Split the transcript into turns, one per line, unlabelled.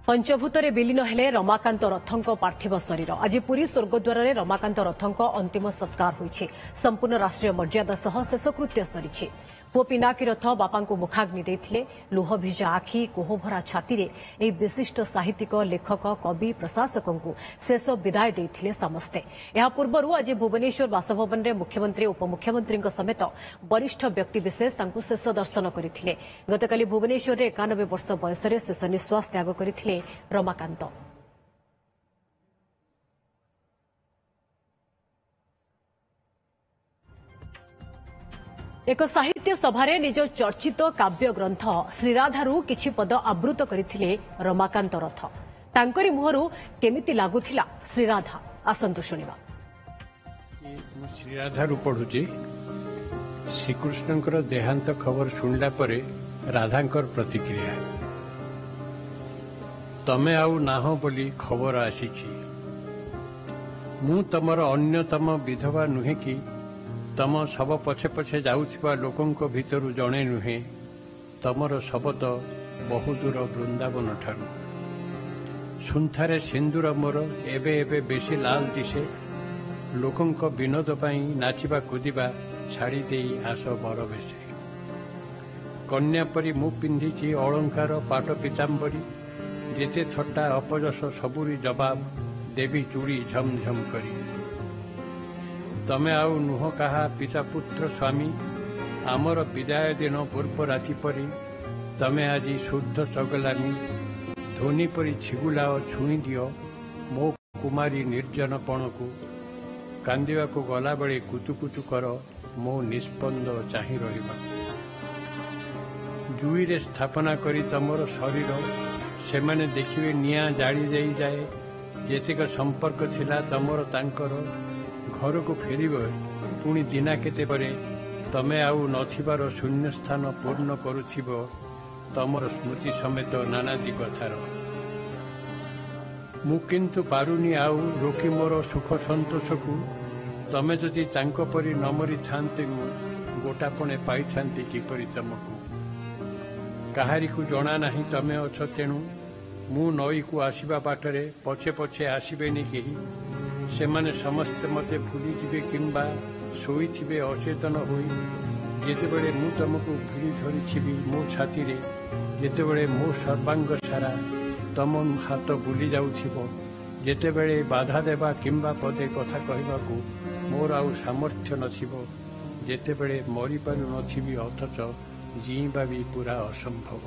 पंचभूतरे विलीन हेले रमाकांत रथंक पार्थिव शरीर आज पुरी स्वर्गद्वार रमाकांत रथंक अंतिम सत्कार होइछि। संपूर्ण राष्ट्रीय मर्यादा सह शेषकृत्य सरिछि। पुओ पिनाकी रथ बापा मुखाग्नि देथिले। लुह भिजा आखि कोहभरा छाती रे एही विशिष्ट साहित्यिक लेखक कवि प्रशासक शेष विदाय देथिले समस्ते। या पूर्वरु आज भुवनेश्वर बासभवन रे मुख्यमंत्री उपमुख्यमंत्री समेत वरिष्ठ व्यक्तिविशेष तांकु शेष दर्शन करथिले। गतकाली भुवनेश्वर रे 91 वर्ष बयस रे शेष निश्वास त्याग करथिले रमाकांत। एक साहित्य सभारे निज चर्चित काव्य ग्रंथ श्रीराधारू किछि पद आवृत करथिले रमाकांत रथ। तांकरी मुहरु केमिति लागुथिला श्रीराधा आसंतु शुनिबा।
श्रीराधारू पढुची श्रीकृष्णकर देहांत खबर सुनला परे राधांकर प्रतिक्रिया। तमे आउ नाह बोली खबर आसीछि। मु तमर अन्यतम विधवा नुहे कि तम शब पछे पछे जाउथिबा लोकंक भितरु जणे नुहे। तमर शब तो बहुदूर वृंदावन ठारू। सुंथारे सिंदूर मोर एबे एबे बेसी लाल दिशे। लोकंक विनोद पाई नाचिबा कुदिबा छाड़ी देई आस बर बेसे। कन्या परी मु पिंधिची अलंकार पाट पीतांबरी। जेते थट्टा अपजस सबुरी जवाब देवी चूड़ी झमझम करी। तमे आउ नुह कहा पिता पुत्र स्वामी। आमर विदाय दिन पूर्व राति परी तमे आज शुद्ध चगलामी। ध्वनि परी छिगुलाओ छुई दियो मो कुमारी निर्जनपण को। कांदिवा को गला बेले कुतुकुतु कर मो निष्पंद चाहि रहिबा। जुई रे स्थापना करी तमर शरीर सेमाने देखिबे निया जाली जाई जाए। जेतेक संपर्क थिला तमर तांकर घर को फेर पुणी दिना केते परे तमे आउ नथिबार शून्य स्थान पूर्ण करुथिब तमर स्मृति समेत नानादी कथार। मु किंतु पारुनी आउ रोकी मोर सुख संतोष को। तमे जदि तांको परी न मरी थांते मु गोटापणे पाई थांती किपरि तमको। काहारी को जणा नाही तमे अछ तेणु मु नई को आसीबा बाटरे पछे पछे आसीबेनी केही। सेमाने समस्ते मते भूली जिबे किंबा शोईथिबे अचेतन होई। जेतेबेले मु तमको भिड़ी धरिथिबी मो छाती रे। जेतेबेले मो सर्वांग सारा तम हाथ बुली जाउथिबो। जेतेबेले बाधा देबा किंबा पदे कथा कहबाकू मोर आउ सामर्थ्य नथिबो। जेतेबेले मरी पारु नथिबी अथच जीवा भी पूरा असंभव।